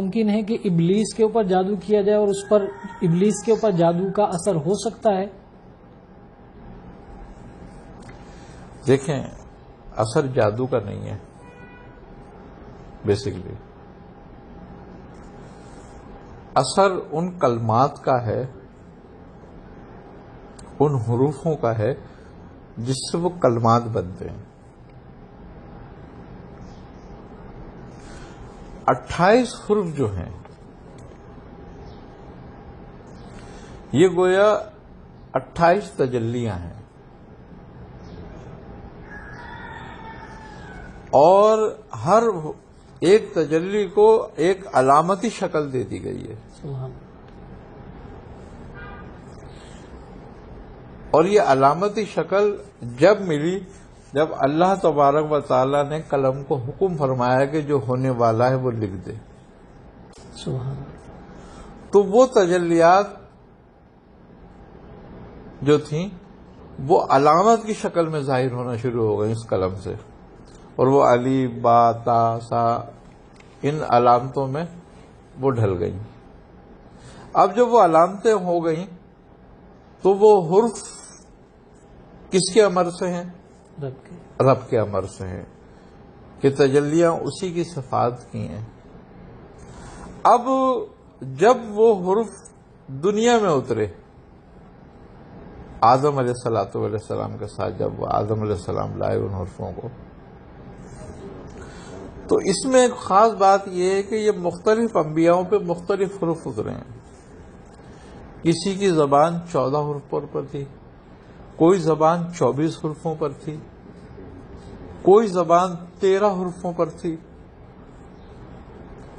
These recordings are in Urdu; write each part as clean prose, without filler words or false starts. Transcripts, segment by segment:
ممکن ہے کہ ابلیس کے اوپر جادو کیا جائے اور اس پر ابلیس کے اوپر جادو کا اثر ہو سکتا ہے؟ دیکھیں، اثر جادو کا نہیں ہے بیسیکلی، اثر ان کلمات کا ہے، ان حروفوں کا ہے جس سے وہ کلمات بنتے ہیں۔ 28 حرف جو ہیں یہ گویا 28 تجلیاں ہیں، اور ہر ایک تجلی کو ایک علامتی شکل دے دی گئی ہے، اور یہ علامتی شکل جب ملی جب اللہ تبارک و تعالی نے قلم کو حکم فرمایا کہ جو ہونے والا ہے وہ لکھ دے، تو وہ تجلیات جو تھیں وہ علامت کی شکل میں ظاہر ہونا شروع ہو گئی اس قلم سے، اور وہ الف با تا سا ان علامتوں میں وہ ڈھل گئیں۔ اب جب وہ علامتیں ہو گئیں تو وہ حرف کس کے امر سے ہیں؟ رب کے امر سے ہیں، کہ تجلیاں اسی کی صفات کی ہیں۔ اب جب وہ حرف دنیا میں اترے آدم علیہ السلام کے ساتھ، جب وہ آدم علیہ السلام لائے ان حرفوں کو، تو اس میں ایک خاص بات یہ ہے کہ یہ مختلف انبیاءوں پہ مختلف حروف اترے ہیں۔ کسی کی زبان 14 حروف پر تھی، کوئی زبان 24 حروفوں پر تھی، کوئی زبان 13 حروفوں پر تھی۔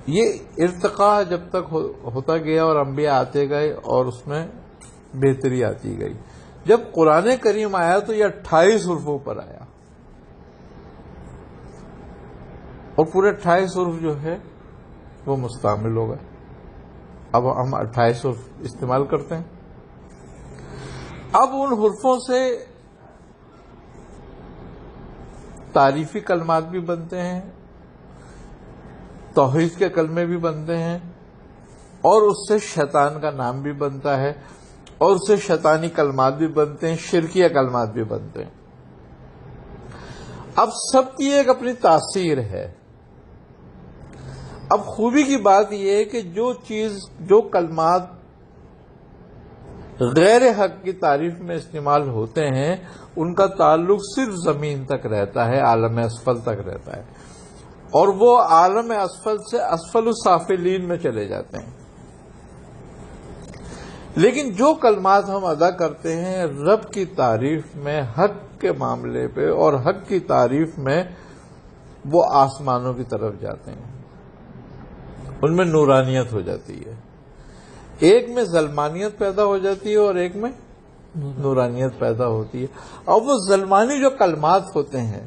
یہ ارتقاء جب تک ہوتا گیا اور انبیاء آتے گئے اور اس میں بہتری آتی گئی۔ جب قرآن کریم آیا تو یہ 28 حروفوں پر آیا، اور پورے 28 حروف جو ہے وہ مستعمل ہو گئے۔ اب ہم 28 حروف استعمال کرتے ہیں۔ اب ان حروفوں سے تعریفی کلمات بھی بنتے ہیں، توحید کے کلمے بھی بنتے ہیں، اور اس سے شیطان کا نام بھی بنتا ہے، اور اس سے شیطانی کلمات بھی بنتے ہیں، شرکیہ کلمات بھی بنتے ہیں۔ اب سب کی ایک اپنی تاثیر ہے۔ اب خوبی کی بات یہ ہے کہ جو کلمات غیر حق کی تعریف میں استعمال ہوتے ہیں ان کا تعلق صرف زمین تک رہتا ہے، عالم اسفل تک رہتا ہے، اور وہ عالم اسفل سے اسفل السافلین میں چلے جاتے ہیں۔ لیکن جو کلمات ہم ادا کرتے ہیں رب کی تعریف میں، حق کے معاملے پہ اور حق کی تعریف میں، وہ آسمانوں کی طرف جاتے ہیں، ان میں نورانیت ہو جاتی ہے۔ ایک میں ظلمانیت پیدا ہو جاتی ہے اور ایک میں نورانیت پیدا ہوتی ہے۔ اور وہ ظلمانی جو کلمات ہوتے ہیں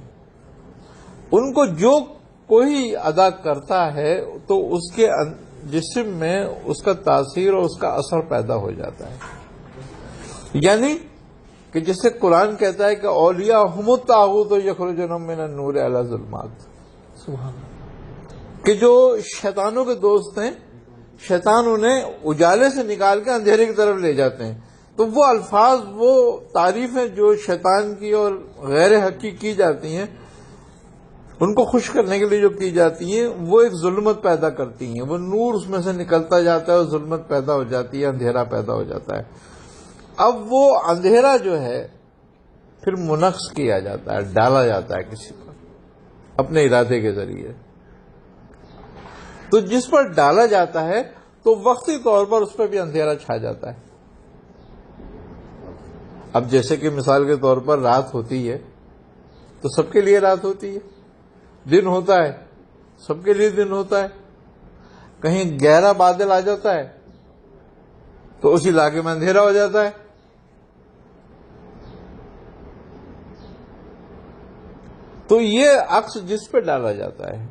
ان کو جو کوئی ادا کرتا ہے تو اس کے جسم میں اس کا تاثیر اور اس کا اثر پیدا ہو جاتا ہے۔ یعنی کہ جسے قرآن کہتا ہے کہ اولیاء ہم الطاغوت یخرجون من النور الی ظلمات، کہ جو شیطانوں کے دوست ہیں، شیطان انہیں اجالے سے نکال کے اندھیرے کی طرف لے جاتے ہیں۔ تو وہ الفاظ، وہ تعریفیں جو شیطان کی اور غیر حق کی جاتی ہیں، ان کو خوش کرنے کے لیے جو کی جاتی ہیں، وہ ایک ظلمت پیدا کرتی ہیں۔ وہ نور اس میں سے نکلتا جاتا ہے اور ظلمت پیدا ہو جاتی ہے، اندھیرا پیدا ہو جاتا ہے۔ اب وہ اندھیرا جو ہے پھر منقش کیا جاتا ہے، ڈالا جاتا ہے کسی پر اپنے ارادے کے ذریعے۔ تو جس پر ڈالا جاتا ہے تو وقتی طور پر اس پہ بھی اندھیرا چھا جاتا ہے۔ اب جیسے کہ مثال کے طور پر رات ہوتی ہے تو سب کے لیے رات ہوتی ہے، دن ہوتا ہے سب کے لیے دن ہوتا ہے۔ کہیں گہرا بادل آ جاتا ہے تو اس علاقے میں اندھیرا ہو جاتا ہے۔ تو یہ عکس جس پہ ڈالا جاتا ہے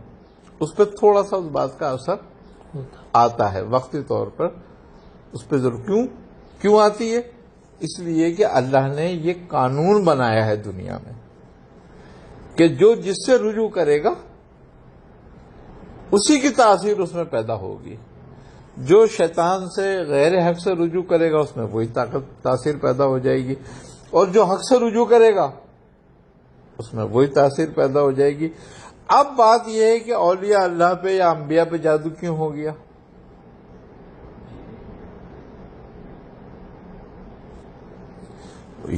اس پہ تھوڑا سا اس بات کا اثر آتا ہے وقتی طور پر، اس پہ ضرور کیوں آتی ہے؟ اس لیے کہ اللہ نے یہ قانون بنایا ہے دنیا میں کہ جو جس سے رجوع کرے گا اسی کی تاثیر اس میں پیدا ہوگی. جو شیطان سے غیر حق سے رجوع کرے گا اس میں وہی تاثیر پیدا ہو جائے گی، اور جو حق سے رجوع کرے گا اس میں وہی تاثیر پیدا ہو جائے گی. اب بات یہ ہے کہ اولیاء اللہ پہ یا انبیاء پہ جادو کیوں ہو گیا؟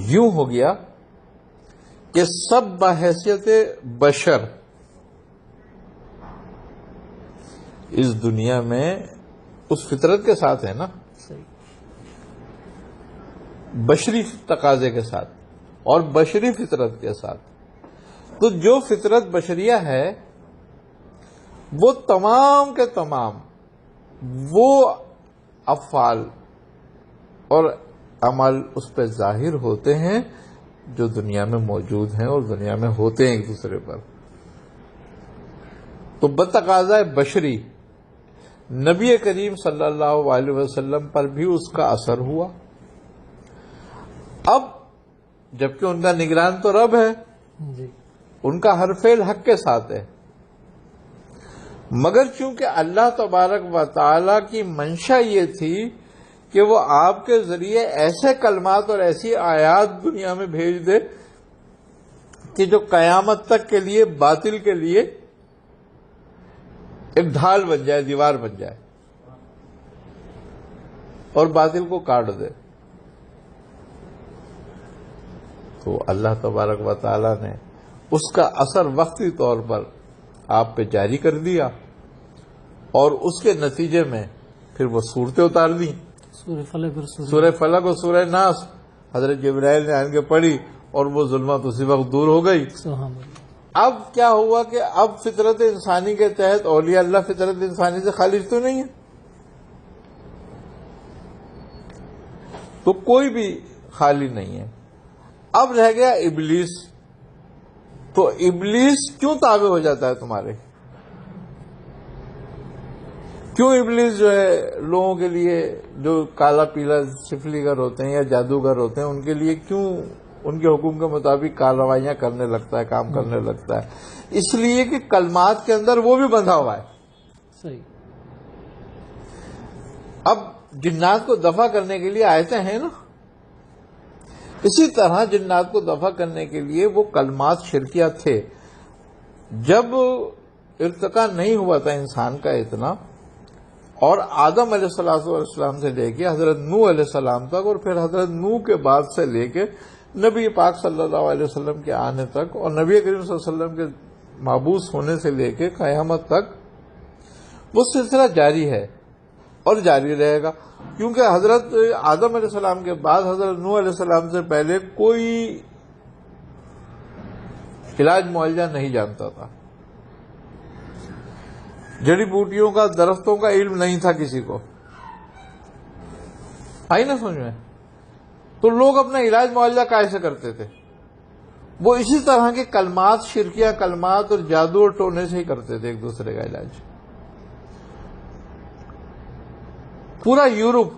یوں ہو گیا کہ سب بحیثیت بشر اس دنیا میں اس فطرت کے ساتھ ہے نا، بشری تقاضے کے ساتھ اور بشری فطرت کے ساتھ. تو جو فطرت بشریہ ہے وہ تمام کے تمام وہ افعال اور عمل اس پہ ظاہر ہوتے ہیں جو دنیا میں موجود ہیں اور دنیا میں ہوتے ہیں ایک دوسرے پر. تو بتقاضۂ بشری نبی کریم صلی اللہ علیہ وسلم پر بھی اس کا اثر ہوا. اب جبکہ ان کا نگران تو رب ہے، ان کا ہر فعل حق کے ساتھ ہے، مگر چونکہ اللہ تبارک و تعالی کی منشا یہ تھی کہ وہ آپ کے ذریعے ایسے کلمات اور ایسی آیات دنیا میں بھیج دے کہ جو قیامت تک کے لیے باطل کے لیے ایک ڈھال بن جائے، دیوار بن جائے اور باطل کو کاٹ دے. تو اللہ تبارک و تعالی نے اس کا اثر وقتی طور پر آپ پہ جاری کر دیا، اور اس کے نتیجے میں پھر وہ صورتیں اتار دیں. سورہ فلق اور سورہ ناس حضرت جبرائیل نے آن کے پڑھی اور وہ ظلمت اسی وقت دور ہو گئی. اب کیا ہوا کہ اب فطرت انسانی کے تحت اولیاء اللہ فطرت انسانی سے خارج تو نہیں ہے، تو کوئی بھی خالی نہیں ہے. اب رہ گیا ابلیس. تو ابلیس کیوں تابع ہو جاتا ہے تمہارے؟ کیوں ابلیس جو ہے لوگوں کے لیے جو کالا پیلا سفلی گر ہوتے ہیں یا جادوگر ہوتے ہیں ان کے لیے کیوں ان کے حکم کے مطابق کارروائیاں کرنے لگتا ہے، کام کرنے لگتا ہے؟ اس لیے کہ کلمات کے اندر وہ بھی بندھا ہوا ہے. صحیح. اب جنات کو دفع کرنے کے لیے آیتیں ہیں نا، اسی طرح جنات کو دفع کرنے کے لیے وہ کلمات شرکیہ تھے. جب ارتقا نہیں ہوا تھا انسان کا اتنا، اور آدم علیہ السلام سے لے کے حضرت نوح علیہ السلام تک، اور پھر حضرت نوح کے بعد سے لے کے نبی پاک صلی اللہ علیہ وسلم کے آنے تک، اور نبی کریم صلی اللہ علیہ وسلم کے مبعوث ہونے سے لے کے قیامت تک وہ سلسلہ جاری ہے اور جاری رہے گا. کیونکہ حضرت آدم علیہ السلام کے بعد حضرت نوح علیہ السلام سے پہلے کوئی علاج معالجہ نہیں جانتا تھا، جڑی بوٹیوں کا، درختوں کا علم نہیں تھا کسی کو. آئی نا سمجھ میں؟ تو لوگ اپنا علاج معالجہ کیسے کرتے تھے؟ وہ اسی طرح کے کلمات، شرکیہ کلمات اور جادو اور ٹونے سے ہی کرتے تھے ایک دوسرے کا علاج. پورا یورپ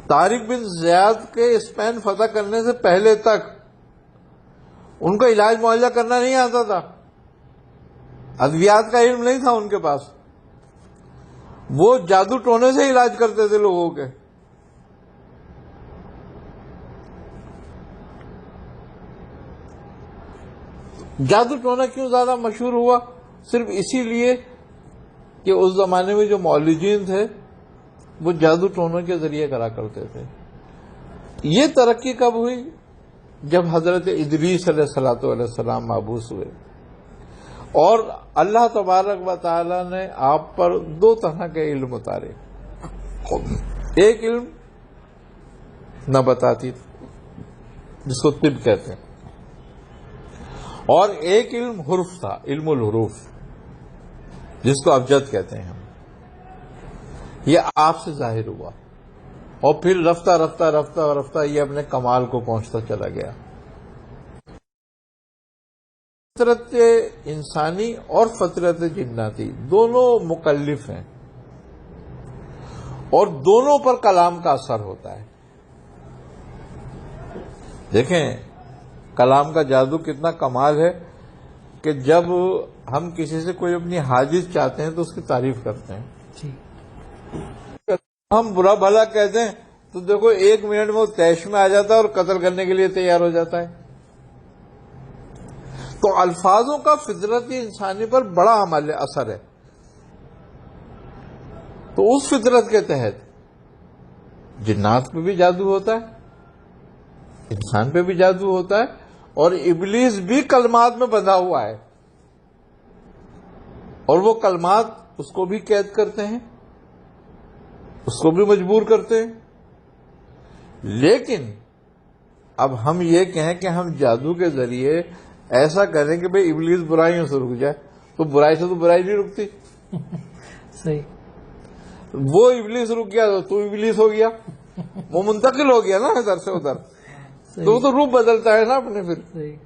طارق بن زیاد کے اسپین فتح کرنے سے پہلے تک ان کو علاج معالجہ کرنا نہیں آتا تھا، ادویات کا علم نہیں تھا ان کے پاس. وہ جادو ٹونے سے علاج کرتے تھے لوگوں کے. جادو ٹونا کیوں زیادہ مشہور ہوا؟ صرف اسی لیے کہ اس زمانے میں جو معالجین تھے وہ جادو ٹونے کے ذریعے کرا کرتے تھے. یہ ترقی کب ہوئی؟ جب حضرت ادریس علیہ السلام مبعوث ہوئے، اور اللہ تبارک و تعالی نے آپ پر دو طرح کے علم اتارے. ایک علم نباتاتی جس کو طب کہتے ہیں، اور ایک علم حرف تھا، علم الحروف جس کو ابجد کہتے ہیں ہم. یہ آپ سے ظاہر ہوا اور پھر رفتہ رفتہ رفتہ رفتہ یہ اپنے کمال کو پہنچتا چلا گیا. فطرت انسانی اور فطرت جناتی دونوں مکلف ہیں اور دونوں پر کلام کا اثر ہوتا ہے. دیکھیں کلام کا جادو کتنا کمال ہے کہ جب ہم کسی سے کوئی اپنی حاجت چاہتے ہیں تو اس کی تعریف کرتے ہیں. جی. ہم برا بھلا کہتے ہیں تو دیکھو 1 منٹ میں وہ طیش میں آ جاتا ہے اور قتل کرنے کے لیے تیار ہو جاتا ہے. تو الفاظوں کا فطرتی انسانی پر بڑا عمل اثر ہے. تو اس فطرت کے تحت جنات پہ بھی جادو ہوتا ہے, انسان پہ بھی جادو ہوتا ہے, اور ابلیس بھی کلمات میں بندھا ہوا ہے, اور وہ کلمات اس کو بھی قید کرتے ہیں, اس کو بھی مجبور کرتے ہیں. لیکن اب ہم یہ کہیں کہ ہم جادو کے ذریعے ایسا کریں کہ بھئی ابلیس برائیوں سے رک جائے, تو برائی سے تو برائی نہیں رکتی. صحیح. وہ ابلیس رک گیا تو ابلیس ہو گیا, وہ منتقل ہو گیا نا ادھر سے ادھر, تو وہ تو روپ بدلتا ہے نا اپنے پھر. صحیح.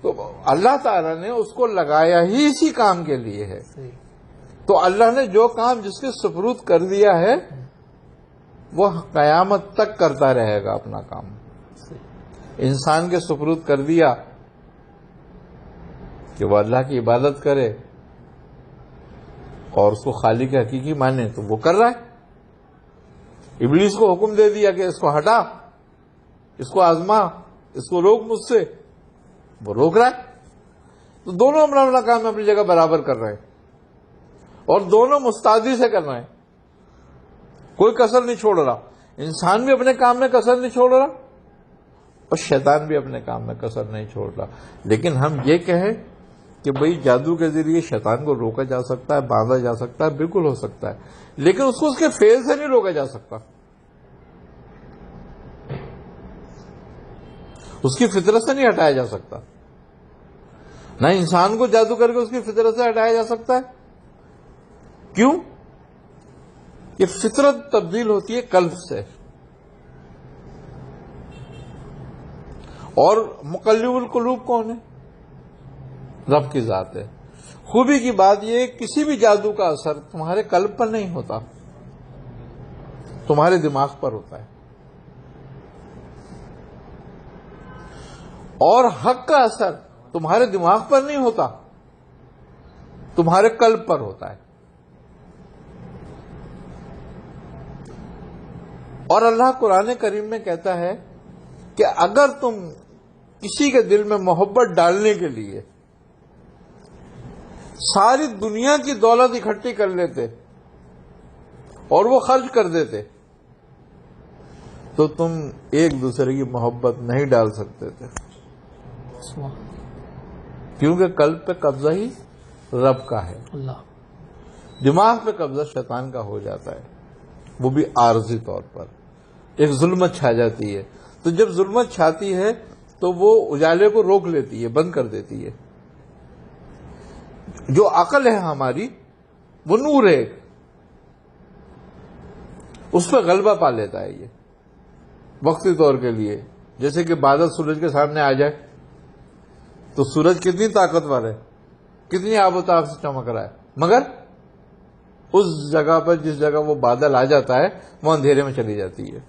تو اللہ تعالیٰ نے اس کو لگایا ہی اسی کام کے لیے ہے. صحیح. تو اللہ نے جو کام جس کے سپرد کر دیا ہے وہ قیامت تک کرتا رہے گا اپنا کام. انسان کے سپرد کر دیا کہ وہ اللہ کی عبادت کرے اور اس کو خالق حقیقی مانے, تو وہ کر رہا ہے. ابلیس کو حکم دے دیا کہ اس کو ہٹا, اس کو آزما, اس کو روک مجھ سے, وہ روک رہا ہے. تو دونوں اپنا اپنا کام اپنی جگہ برابر کر رہے ہیں, اور دونوں مستعدی سے کر رہے ہیں, کوئی کسر نہیں چھوڑ رہا. انسان بھی اپنے کام میں کسر نہیں چھوڑ رہا, اور شیطان بھی اپنے کام میں کسر نہیں چھوڑ رہا. لیکن ہم یہ کہیں کہ بھئی جادو کے ذریعے شیطان کو روکا جا سکتا ہے, باندھا جا سکتا ہے, بالکل ہو سکتا ہے, لیکن اس کو اس کے فعل سے نہیں روکا جا سکتا. اس کی فطرت سے نہیں ہٹایا جا سکتا. نہ انسان کو جادو کر کے اس کی فطرت سے ہٹایا جا سکتا ہے. کیوں؟ یہ فطرت تبدیل ہوتی ہے قلب سے, اور مقلب القلوب کون ہے؟ رب کی ذات ہے. خوبی کی بات یہ کسی بھی جادو کا اثر تمہارے قلب پر نہیں ہوتا, تمہارے دماغ پر ہوتا ہے. اور حق کا اثر تمہارے دماغ پر نہیں ہوتا, تمہارے قلب پر ہوتا ہے. اور اللہ قرآن کریم میں کہتا ہے کہ اگر تم کسی کے دل میں محبت ڈالنے کے لیے ساری دنیا کی دولت اکٹھی کر لیتے اور وہ خرچ کر دیتے تو تم ایک دوسرے کی محبت نہیں ڈال سکتے تھے, کیونکہ قلب پہ قبضہ ہی رب کا ہے. اللہ. دماغ پہ قبضہ شیطان کا ہو جاتا ہے, وہ بھی عارضی طور پر. ایک ظلمت چھا جاتی ہے, تو جب ظلمت چھاتی ہے تو وہ اجالے کو روک لیتی ہے, بند کر دیتی ہے. جو عقل ہے ہماری وہ نور ہے, اس پہ غلبہ پا لیتا ہے یہ وقتی طور کے لیے. جیسے کہ بادل سورج کے سامنے آ جائے تو سورج کتنی طاقتور ہے, کتنی آب و تاب سے چمک رہا ہے, مگر اس جگہ پر جس جگہ وہ بادل آ جاتا ہے وہ اندھیرے میں چلی جاتی ہے.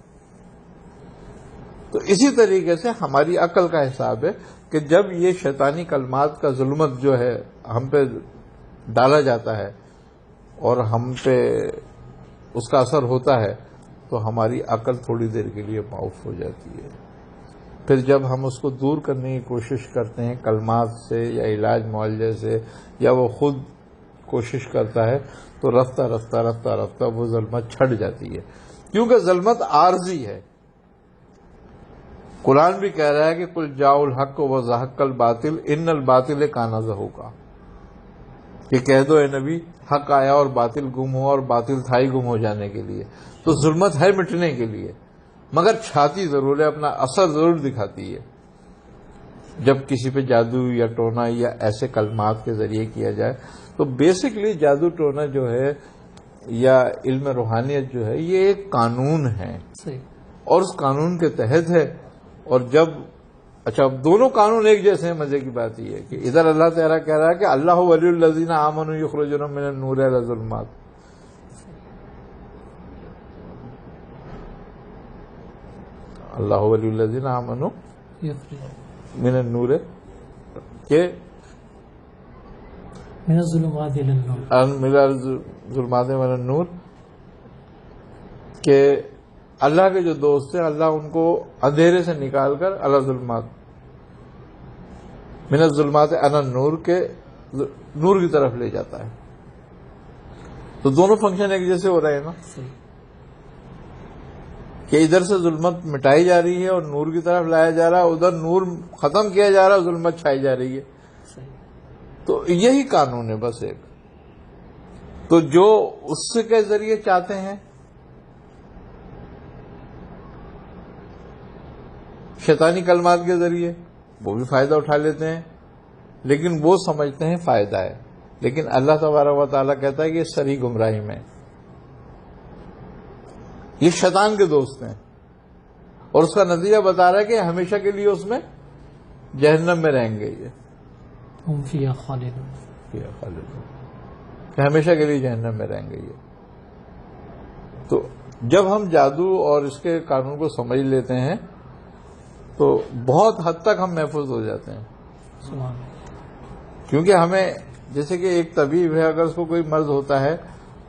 تو اسی طریقے سے ہماری عقل کا حساب ہے کہ جب یہ شیطانی کلمات کا ظلمت جو ہے ہم پہ ڈالا جاتا ہے اور ہم پہ اس کا اثر ہوتا ہے تو ہماری عقل تھوڑی دیر کے لیے معاف ہو جاتی ہے. پھر جب ہم اس کو دور کرنے کی کوشش کرتے ہیں کلمات سے یا علاج معالجے سے, یا وہ خود کوشش کرتا ہے, تو رفتہ رفتہ رفتہ رفتہ وہ ظلمت چھٹ جاتی ہے, کیونکہ ظلمت عارضی ہے. قرآن بھی کہہ رہا ہے کہ قل جاء الحق وزهق الباطل ان الباطل کان زہوقا, کہ کہہ دو اے نبی حق آیا اور باطل گم ہوا, اور باطل تھا ہی گم ہو جانے کے لیے. تو ظلمت ہے مٹنے کے لیے, مگر چھاتی ضرور ہے, اپنا اثر ضرور دکھاتی ہے. جب کسی پہ جادو یا ٹونا یا ایسے کلمات کے ذریعے کیا جائے تو بیسکلی جادو ٹونا جو ہے یا علم روحانیت جو ہے یہ ایک قانون ہے, اور اس قانون کے تحت ہے. اور جب اچھا دونوں قانون ایک جیسے ہیں, مزے کی بات یہ ہے کہ ادھر اللہ تعالیٰ کہہ رہا ہے کہ اللہ ولی الذین آمنوا یخرجونہم من النور الی الظلمات, اللہ ولی الذین آمنوا من النور, کہ من الظلمات الی النور، ملا ظلمات من النور، کہ اللہ کے جو دوست ہیں اللہ ان کو اندھیرے سے نکال کر اللہ ظلمات من الظلمات الی النور کے نور کی طرف لے جاتا ہے. تو دونوں فنکشن ایک جیسے ہو رہے ہیں نا، صحیح، کہ ادھر سے ظلمت مٹائی جا رہی ہے اور نور کی طرف لایا جا رہا ہے، ادھر نور ختم کیا جا رہا ہے، ظلمت چھائی جا رہی ہے. صحیح، تو یہی قانون ہے بس ایک. تو جو اس کے ذریعے چاہتے ہیں شیطانی کلمات کے ذریعے وہ بھی فائدہ اٹھا لیتے ہیں، لیکن وہ سمجھتے ہیں فائدہ ہے. لیکن اللہ تبارک و تعالیٰ کہتا ہے کہ یہ سری گمراہی میں، یہ شیطان کے دوست ہیں، اور اس کا نتیجہ بتا رہا ہے کہ ہمیشہ کے لیے اس میں جہنم میں رہیں گے، ہم فیہا خالدون. کہ ہمیشہ کے لیے جہنم میں رہیں گے یہ. تو جب ہم جادو اور اس کے قانون کو سمجھ لیتے ہیں تو بہت حد تک ہم محفوظ ہو جاتے ہیں. سبحان اللہ. کیونکہ ہمیں جیسے کہ ایک طبیب ہے، اگر اس کو کوئی مرض ہوتا ہے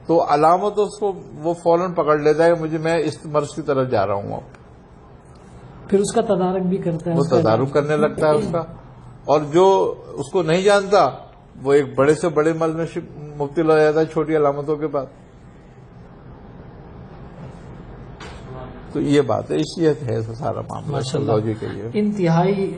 تو علامت اس کو وہ فوراً پکڑ لیتا ہے کہ میں اس مرض کی طرف جا رہا ہوں. اب پھر اس کا تدارک بھی کرتا ہے، وہ اس کا تدارک کرنے لگتا ہے اس کا، اور جو اس کو نہیں جانتا وہ ایک بڑے سے بڑے مرض میں مبتلا ہو جاتا ہے چھوٹی علامتوں کے بعد. تو یہ بات ہے، اس لیے ہے سارا معاملہ ماشاء اللہ. لوجک ہے یہ. انتہائی